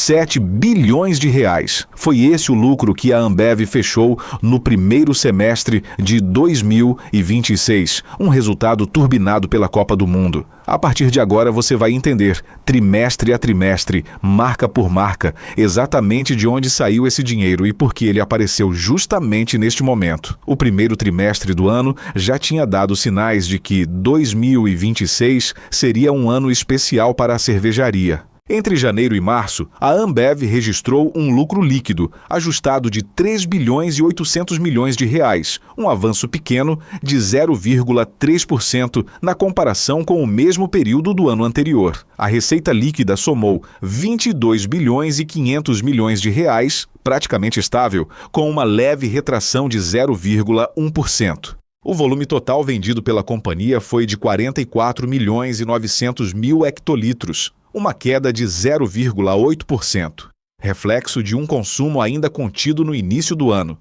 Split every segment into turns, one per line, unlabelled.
7 bilhões de reais. Foi esse o lucro que a Ambev fechou no primeiro semestre de 2026, um resultado turbinado pela Copa do Mundo. A partir de agora você vai entender, trimestre a trimestre, marca por marca, exatamente de onde saiu esse dinheiro e por que ele apareceu justamente neste momento. O primeiro trimestre do ano já tinha dado sinais de que 2026 seria um ano especial para a cervejaria. Entre janeiro e março, a Ambev registrou um lucro líquido, ajustado de 3 bilhões e 800 milhões de reais, um avanço pequeno de 0,3% na comparação com o mesmo período do ano anterior. A receita líquida somou 22 bilhões e 500 milhões de reais, praticamente estável, com uma leve retração de 0,1%. O volume total vendido pela companhia foi de 44 milhões e 900 mil hectolitros, uma queda de 0,8%, reflexo de um consumo ainda contido no início do ano.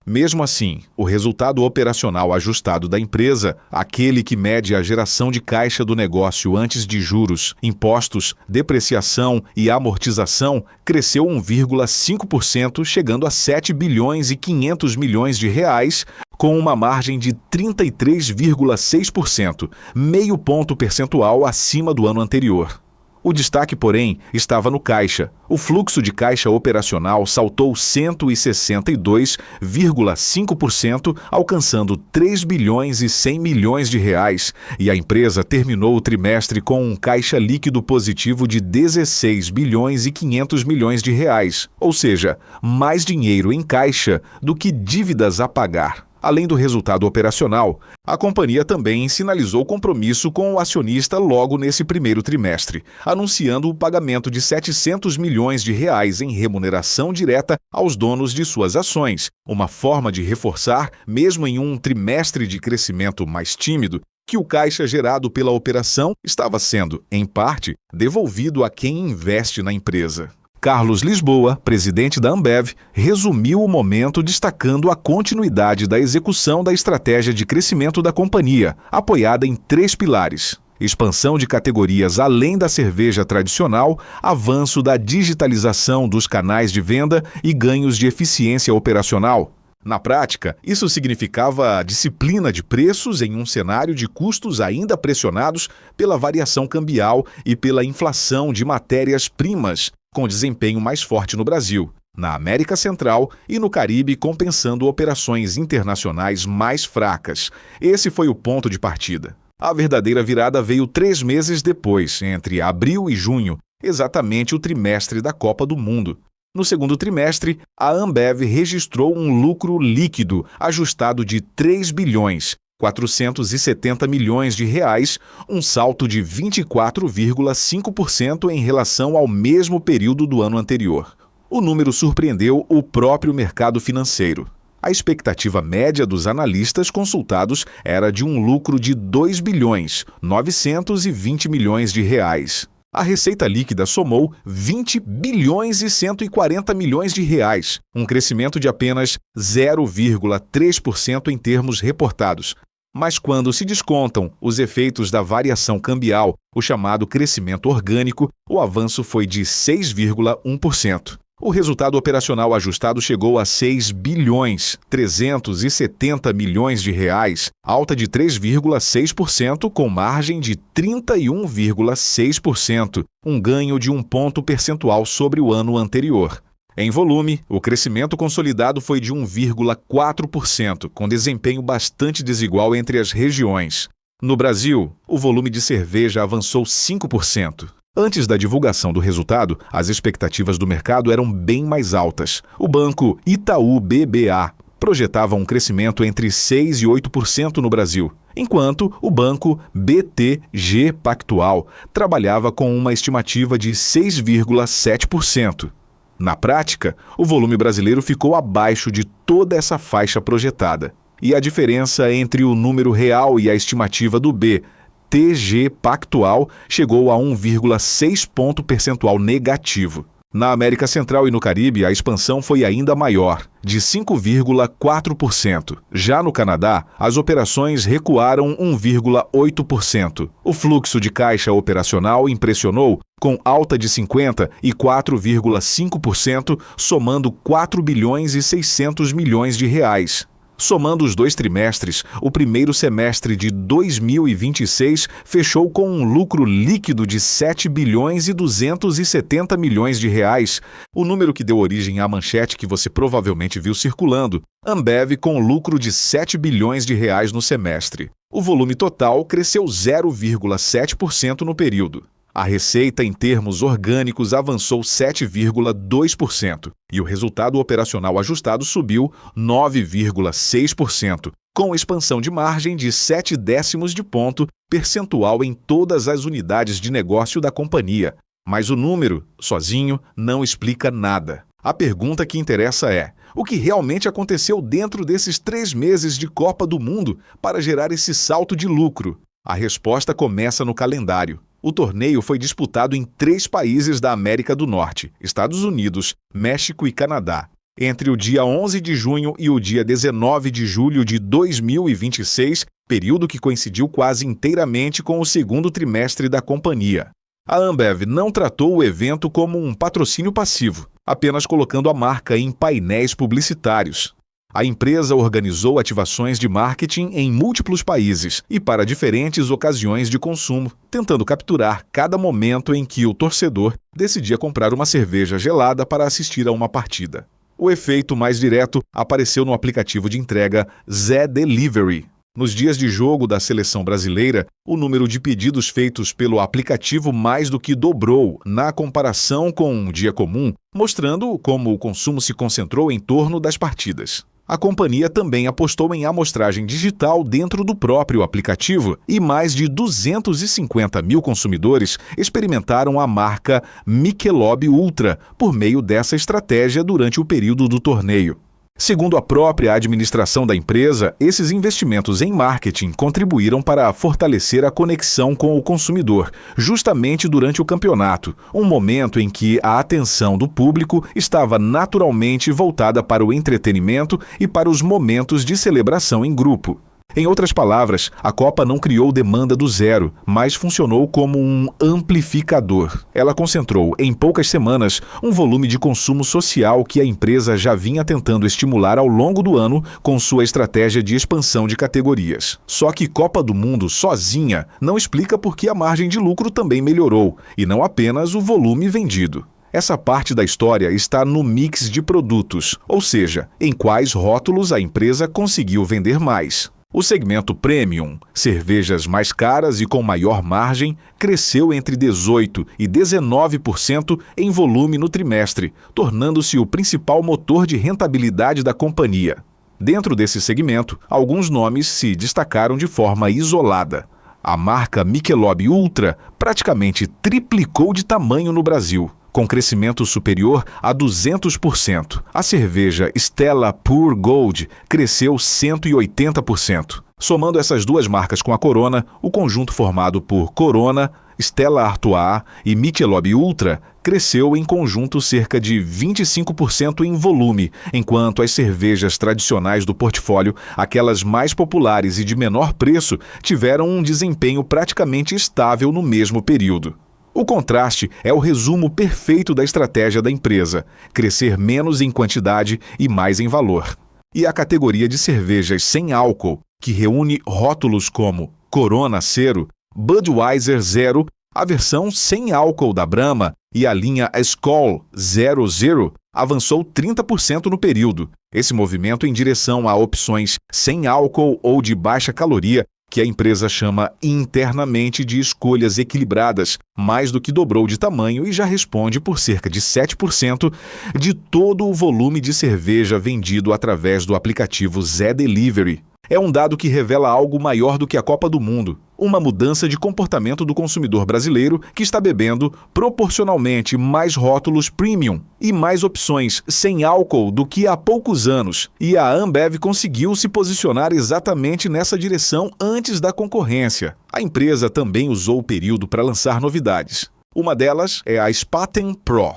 Mesmo assim, o resultado operacional ajustado da empresa, aquele que mede a geração de caixa do negócio antes de juros, impostos, depreciação e amortização, cresceu 1,5%, chegando a 7 bilhões e 500 milhões de reais, com uma margem de 33,6%, meio ponto percentual acima do ano anterior. O destaque, porém, estava no caixa. O fluxo de caixa operacional saltou 162,5%, alcançando 3 bilhões e 100 milhões de reais, e a empresa terminou o trimestre com um caixa líquido positivo de 16 bilhões e 500 milhões de reais, ou seja, mais dinheiro em caixa do que dívidas a pagar. Além do resultado operacional, a companhia também sinalizou compromisso com o acionista logo nesse primeiro trimestre, anunciando o pagamento de 700 milhões de reais em remuneração direta aos donos de suas ações, uma forma de reforçar, mesmo em um trimestre de crescimento mais tímido, que o caixa gerado pela operação estava sendo, em parte, devolvido a quem investe na empresa. Carlos Lisboa, presidente da Ambev, resumiu o momento destacando a continuidade da execução da estratégia de crescimento da companhia, apoiada em 3 pilares: expansão de categorias além da cerveja tradicional, avanço da digitalização dos canais de venda e ganhos de eficiência operacional. Na prática, isso significava disciplina de preços em um cenário de custos ainda pressionados pela variação cambial e pela inflação de matérias-primas, com desempenho mais forte no Brasil, na América Central e no Caribe, compensando operações internacionais mais fracas. Esse foi o ponto de partida. A verdadeira virada veio 3 meses depois, entre abril e junho, exatamente o trimestre da Copa do Mundo. No segundo trimestre, a Ambev registrou um lucro líquido ajustado de 3 bilhões 470 milhões de reais, um salto de 24,5% em relação ao mesmo período do ano anterior. O número surpreendeu o próprio mercado financeiro. A expectativa média dos analistas consultados era de um lucro de 2 bilhões 920 milhões de reais. A receita líquida somou 20 bilhões e 140 milhões de reais, um crescimento de apenas 0,3% em termos reportados. Mas quando se descontam os efeitos da variação cambial, o chamado crescimento orgânico, o avanço foi de 6,1%. O resultado operacional ajustado chegou a 6 bilhões 370 milhões de reais, alta de 3,6% com margem de 31,6%, um ganho de um ponto percentual sobre o ano anterior. Em volume, o crescimento consolidado foi de 1,4%, com desempenho bastante desigual entre as regiões. No Brasil, o volume de cerveja avançou 5%. Antes da divulgação do resultado, as expectativas do mercado eram bem mais altas. O banco Itaú BBA projetava um crescimento entre 6% e 8% no Brasil, enquanto o banco BTG Pactual trabalhava com uma estimativa de 6,7%. Na prática, o volume brasileiro ficou abaixo de toda essa faixa projetada. E a diferença entre o número real e a estimativa do BTG Pactual chegou a 1,6 ponto percentual negativo. Na América Central e no Caribe, a expansão foi ainda maior, de 5,4%. Já no Canadá, as operações recuaram 1,8%. O fluxo de caixa operacional impressionou, com alta de 50% e 4,5%, somando 4 bilhões e 600 milhões de reais. Somando os dois trimestres, o primeiro semestre de 2026 fechou com um lucro líquido de 7 bilhões e 270 milhões de reais, o número que deu origem à manchete que você provavelmente viu circulando, Ambev com lucro de 7 bilhões de reais no semestre. O volume total cresceu 0,7% no período. A receita em termos orgânicos avançou 7,2% e o resultado operacional ajustado subiu 9,6%, com expansão de margem de 0,7 de ponto percentual em todas as unidades de negócio da companhia. Mas o número, sozinho, não explica nada. A pergunta que interessa é: o que realmente aconteceu dentro desses 3 meses de Copa do Mundo para gerar esse salto de lucro? A resposta começa no calendário. O torneio foi disputado em 3 países da América do Norte, Estados Unidos, México e Canadá, entre o dia 11 de junho e o dia 19 de julho de 2026, período que coincidiu quase inteiramente com o segundo trimestre da companhia. A Ambev não tratou o evento como um patrocínio passivo, apenas colocando a marca em painéis publicitários. A empresa organizou ativações de marketing em múltiplos países e para diferentes ocasiões de consumo, tentando capturar cada momento em que o torcedor decidia comprar uma cerveja gelada para assistir a uma partida. O efeito mais direto apareceu no aplicativo de entrega Zé Delivery. Nos dias de jogo da seleção brasileira, o número de pedidos feitos pelo aplicativo mais do que dobrou na comparação com um dia comum, mostrando como o consumo se concentrou em torno das partidas. A companhia também apostou em amostragem digital dentro do próprio aplicativo e mais de 250 mil consumidores experimentaram a marca Michelob Ultra por meio dessa estratégia durante o período do torneio. Segundo a própria administração da empresa, esses investimentos em marketing contribuíram para fortalecer a conexão com o consumidor, justamente durante o campeonato, um momento em que a atenção do público estava naturalmente voltada para o entretenimento e para os momentos de celebração em grupo. Em outras palavras, a Copa não criou demanda do zero, mas funcionou como um amplificador. Ela concentrou, em poucas semanas, um volume de consumo social que a empresa já vinha tentando estimular ao longo do ano com sua estratégia de expansão de categorias. Só que Copa do Mundo sozinha não explica por que a margem de lucro também melhorou, e não apenas o volume vendido. Essa parte da história está no mix de produtos, ou seja, em quais rótulos a empresa conseguiu vender mais. O segmento Premium, cervejas mais caras e com maior margem, cresceu entre 18% e 19% em volume no trimestre, tornando-se o principal motor de rentabilidade da companhia. Dentro desse segmento, alguns nomes se destacaram de forma isolada. A marca Michelob Ultra praticamente triplicou de tamanho no Brasil, com crescimento superior a 200%. A cerveja Stella Pure Gold cresceu 180%. Somando essas duas marcas com a Corona, o conjunto formado por Corona, Stella Artois e Michelob Ultra cresceu em conjunto cerca de 25% em volume, enquanto as cervejas tradicionais do portfólio, aquelas mais populares e de menor preço, tiveram um desempenho praticamente estável no mesmo período. O contraste é o resumo perfeito da estratégia da empresa: crescer menos em quantidade e mais em valor. E a categoria de cervejas sem álcool, que reúne rótulos como Corona Zero, Budweiser Zero, a versão sem álcool da Brahma e a linha Skol Zero Zero, avançou 30% no período. Esse movimento em direção a opções sem álcool ou de baixa caloria, que a empresa chama internamente de escolhas equilibradas, mais do que dobrou de tamanho e já responde por cerca de 7% de todo o volume de cerveja vendido através do aplicativo Zé Delivery. É um dado que revela algo maior do que a Copa do Mundo, uma mudança de comportamento do consumidor brasileiro que está bebendo proporcionalmente mais rótulos premium e mais opções sem álcool do que há poucos anos, e a Ambev conseguiu se posicionar exatamente nessa direção antes da concorrência. A empresa também usou o período para lançar novidades. Uma delas é a Spaten Pro.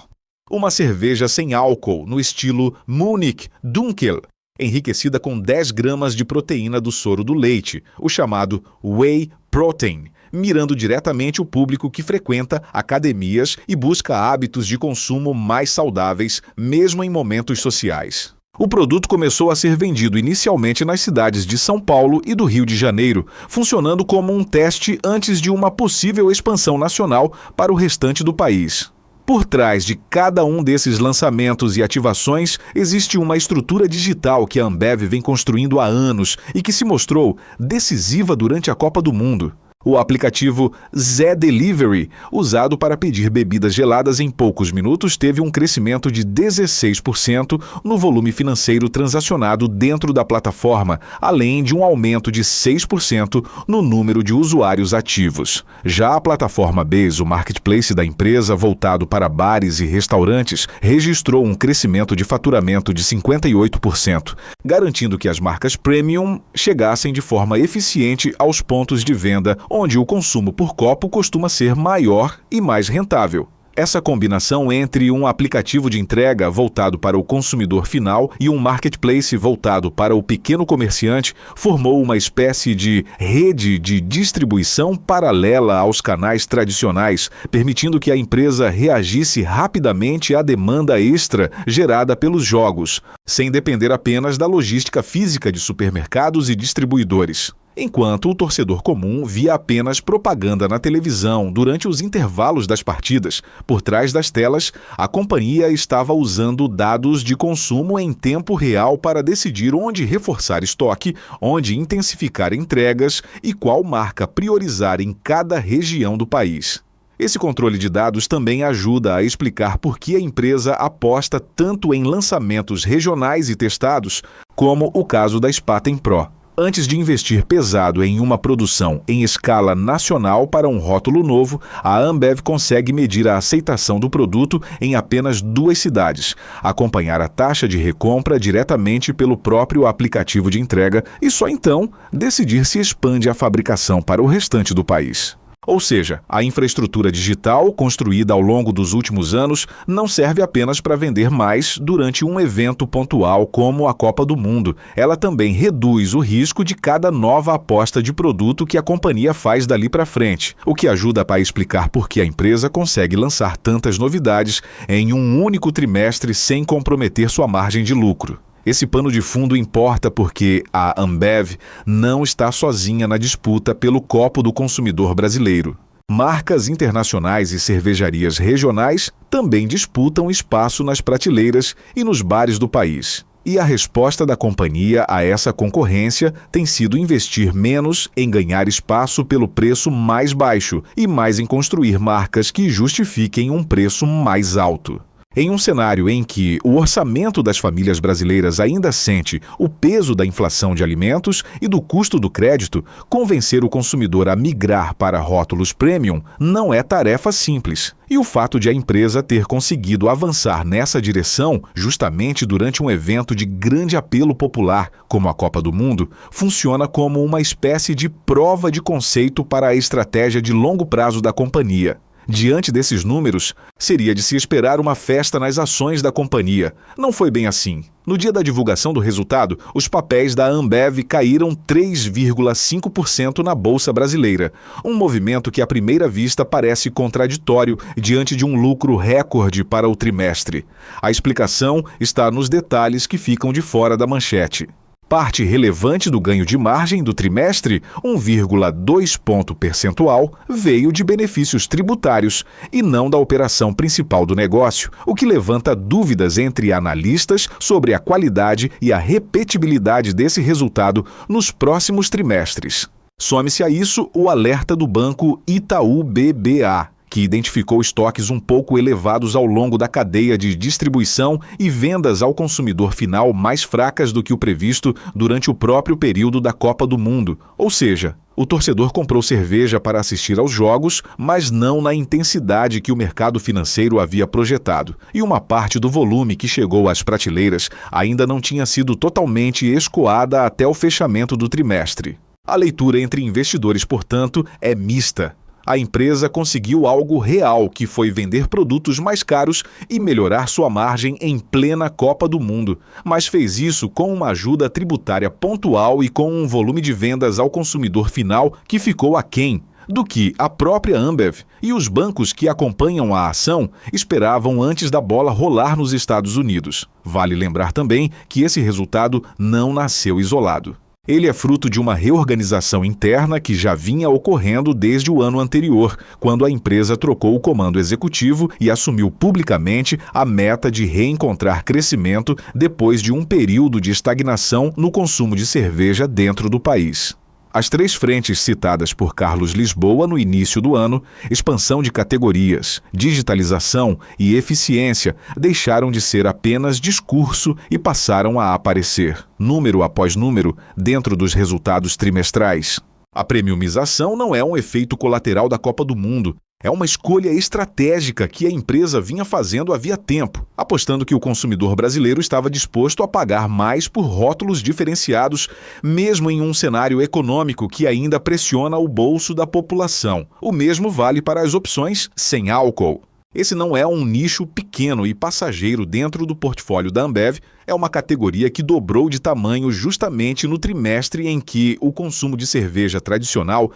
uma cerveja sem álcool no estilo Munich Dunkel, enriquecida com 10 gramas de proteína do soro do leite, o chamado Whey Protein, mirando diretamente o público que frequenta academias e busca hábitos de consumo mais saudáveis, mesmo em momentos sociais. O produto começou a ser vendido inicialmente nas cidades de São Paulo e do Rio de Janeiro, funcionando como um teste antes de uma possível expansão nacional para o restante do país. Por trás de cada um desses lançamentos e ativações, existe uma estrutura digital que a Ambev vem construindo há anos e que se mostrou decisiva durante a Copa do Mundo. O aplicativo Zé Delivery, usado para pedir bebidas geladas em poucos minutos, teve um crescimento de 16% no volume financeiro transacionado dentro da plataforma, além de um aumento de 6% no número de usuários ativos. Já a plataforma BEES, o marketplace da empresa voltado para bares e restaurantes, registrou um crescimento de faturamento de 58%, garantindo que as marcas premium chegassem de forma eficiente aos pontos de venda onde o consumo por copo costuma ser maior e mais rentável. Essa combinação entre um aplicativo de entrega voltado para o consumidor final e um marketplace voltado para o pequeno comerciante formou uma espécie de rede de distribuição paralela aos canais tradicionais, permitindo que a empresa reagisse rapidamente à demanda extra gerada pelos jogos, sem depender apenas da logística física de supermercados e distribuidores. Enquanto o torcedor comum via apenas propaganda na televisão durante os intervalos das partidas, por trás das telas, a companhia estava usando dados de consumo em tempo real para decidir onde reforçar estoque, onde intensificar entregas e qual marca priorizar em cada região do país. Esse controle de dados também ajuda a explicar por que a empresa aposta tanto em lançamentos regionais e testados, como o caso da Spaten Pro. Antes de investir pesado em uma produção em escala nacional para um rótulo novo, a Ambev consegue medir a aceitação do produto em apenas 2 cidades, acompanhar a taxa de recompra diretamente pelo próprio aplicativo de entrega e só então decidir se expande a fabricação para o restante do país. Ou seja, a infraestrutura digital construída ao longo dos últimos anos não serve apenas para vender mais durante um evento pontual como a Copa do Mundo. Ela também reduz o risco de cada nova aposta de produto que a companhia faz dali para frente, o que ajuda a explicar por que a empresa consegue lançar tantas novidades em um único trimestre sem comprometer sua margem de lucro. Esse pano de fundo importa porque a Ambev não está sozinha na disputa pelo copo do consumidor brasileiro. Marcas internacionais e cervejarias regionais também disputam espaço nas prateleiras e nos bares do país. E a resposta da companhia a essa concorrência tem sido investir menos em ganhar espaço pelo preço mais baixo e mais em construir marcas que justifiquem um preço mais alto. Em um cenário em que o orçamento das famílias brasileiras ainda sente o peso da inflação de alimentos e do custo do crédito, convencer o consumidor a migrar para rótulos premium não é tarefa simples. E o fato de a empresa ter conseguido avançar nessa direção, justamente durante um evento de grande apelo popular, como a Copa do Mundo, funciona como uma espécie de prova de conceito para a estratégia de longo prazo da companhia. Diante desses números, seria de se esperar uma festa nas ações da companhia. Não foi bem assim. No dia da divulgação do resultado, os papéis da Ambev caíram 3,5% na Bolsa Brasileira, um movimento que à primeira vista parece contraditório diante de um lucro recorde para o trimestre. A explicação está nos detalhes que ficam de fora da manchete. Parte relevante do ganho de margem do trimestre, 1,2 ponto percentual, veio de benefícios tributários e não da operação principal do negócio, o que levanta dúvidas entre analistas sobre a qualidade e a repetibilidade desse resultado nos próximos trimestres. Some-se a isso o alerta do banco Itaú BBA, que identificou estoques um pouco elevados ao longo da cadeia de distribuição e vendas ao consumidor final mais fracas do que o previsto durante o próprio período da Copa do Mundo. Ou seja, o torcedor comprou cerveja para assistir aos jogos, mas não na intensidade que o mercado financeiro havia projetado. E uma parte do volume que chegou às prateleiras ainda não tinha sido totalmente escoada até o fechamento do trimestre. A leitura entre investidores, portanto, é mista. A empresa conseguiu algo real, que foi vender produtos mais caros e melhorar sua margem em plena Copa do Mundo. Mas fez isso com uma ajuda tributária pontual e com um volume de vendas ao consumidor final que ficou aquém do que a própria Ambev e os bancos que acompanham a ação esperavam antes da bola rolar nos Estados Unidos. Vale lembrar também que esse resultado não nasceu isolado. Ele é fruto de uma reorganização interna que já vinha ocorrendo desde o ano anterior, quando a empresa trocou o comando executivo e assumiu publicamente a meta de reencontrar crescimento depois de um período de estagnação no consumo de cerveja dentro do país. As três frentes citadas por Carlos Lisboa no início do ano, expansão de categorias, digitalização e eficiência, deixaram de ser apenas discurso e passaram a aparecer, número após número, dentro dos resultados trimestrais. A premiumização não é um efeito colateral da Copa do Mundo. É uma escolha estratégica que a empresa vinha fazendo havia tempo, apostando que o consumidor brasileiro estava disposto a pagar mais por rótulos diferenciados, mesmo em um cenário econômico que ainda pressiona o bolso da população. O mesmo vale para as opções sem álcool. Esse não é um nicho pequeno e passageiro dentro do portfólio da Ambev, é uma categoria que dobrou de tamanho justamente no trimestre em que o consumo de cerveja tradicional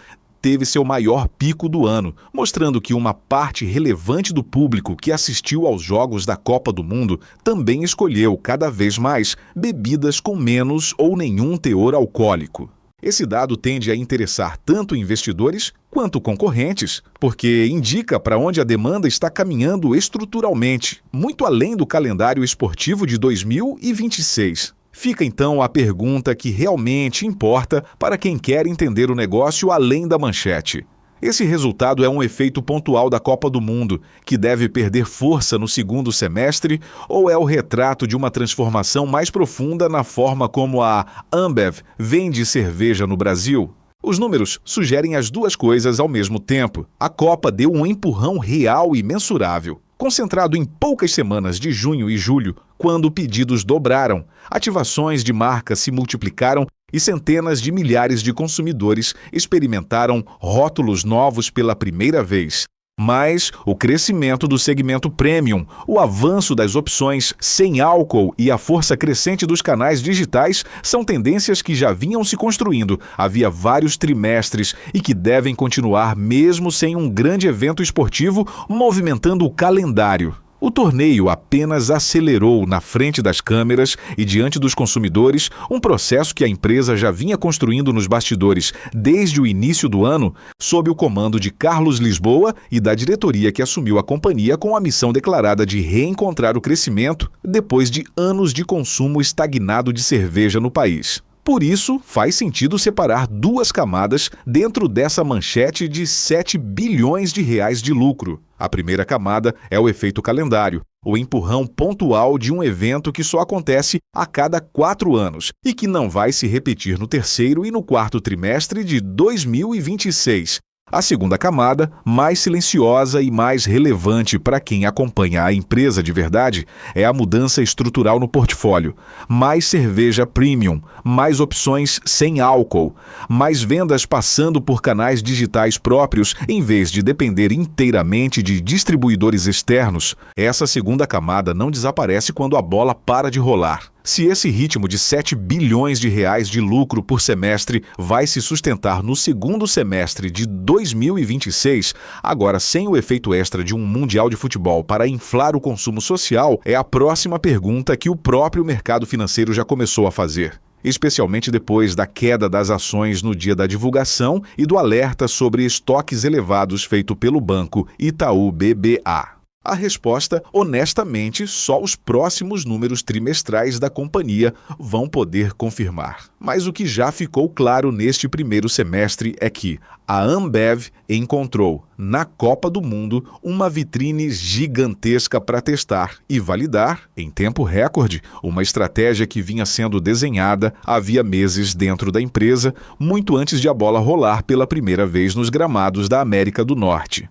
teve seu maior pico do ano, mostrando que uma parte relevante do público que assistiu aos Jogos da Copa do Mundo também escolheu cada vez mais bebidas com menos ou nenhum teor alcoólico. Esse dado tende a interessar tanto investidores quanto concorrentes, porque indica para onde a demanda está caminhando estruturalmente, muito além do calendário esportivo de 2026. Fica então a pergunta que realmente importa para quem quer entender o negócio além da manchete. Esse resultado é um efeito pontual da Copa do Mundo, que deve perder força no segundo semestre, ou é o retrato de uma transformação mais profunda na forma como a Ambev vende cerveja no Brasil? Os números sugerem as duas coisas ao mesmo tempo. A Copa deu um empurrão real e mensurável, concentrado em poucas semanas de junho e julho, quando pedidos dobraram, ativações de marcas se multiplicaram e centenas de milhares de consumidores experimentaram rótulos novos pela primeira vez. Mas o crescimento do segmento premium, o avanço das opções sem álcool e a força crescente dos canais digitais são tendências que já vinham se construindo havia vários trimestres e que devem continuar mesmo sem um grande evento esportivo movimentando o calendário. O torneio apenas acelerou na frente das câmeras e diante dos consumidores um processo que a empresa já vinha construindo nos bastidores desde o início do ano, sob o comando de Carlos Lisboa e da diretoria que assumiu a companhia com a missão declarada de reencontrar o crescimento depois de anos de consumo estagnado de cerveja no país. Por isso, faz sentido separar duas camadas dentro dessa manchete de 7 bilhões de reais de lucro. A primeira camada é o efeito calendário, o empurrão pontual de um evento que só acontece a cada 4 anos e que não vai se repetir no terceiro e no quarto trimestre de 2026. A segunda camada, mais silenciosa e mais relevante para quem acompanha a empresa de verdade, é a mudança estrutural no portfólio. Mais cerveja premium, mais opções sem álcool, mais vendas passando por canais digitais próprios em vez de depender inteiramente de distribuidores externos. Essa segunda camada não desaparece quando a bola para de rolar. Se esse ritmo de 7 bilhões de reais de lucro por semestre vai se sustentar no segundo semestre de 2026, agora sem o efeito extra de um Mundial de Futebol para inflar o consumo social, é a próxima pergunta que o próprio mercado financeiro já começou a fazer, especialmente depois da queda das ações no dia da divulgação e do alerta sobre estoques elevados feito pelo banco Itaú BBA. A resposta, honestamente, só os próximos números trimestrais da companhia vão poder confirmar. Mas o que já ficou claro neste primeiro semestre é que a Ambev encontrou, na Copa do Mundo, uma vitrine gigantesca para testar e validar, em tempo recorde, uma estratégia que vinha sendo desenhada havia meses dentro da empresa, muito antes de a bola rolar pela primeira vez nos gramados da América do Norte.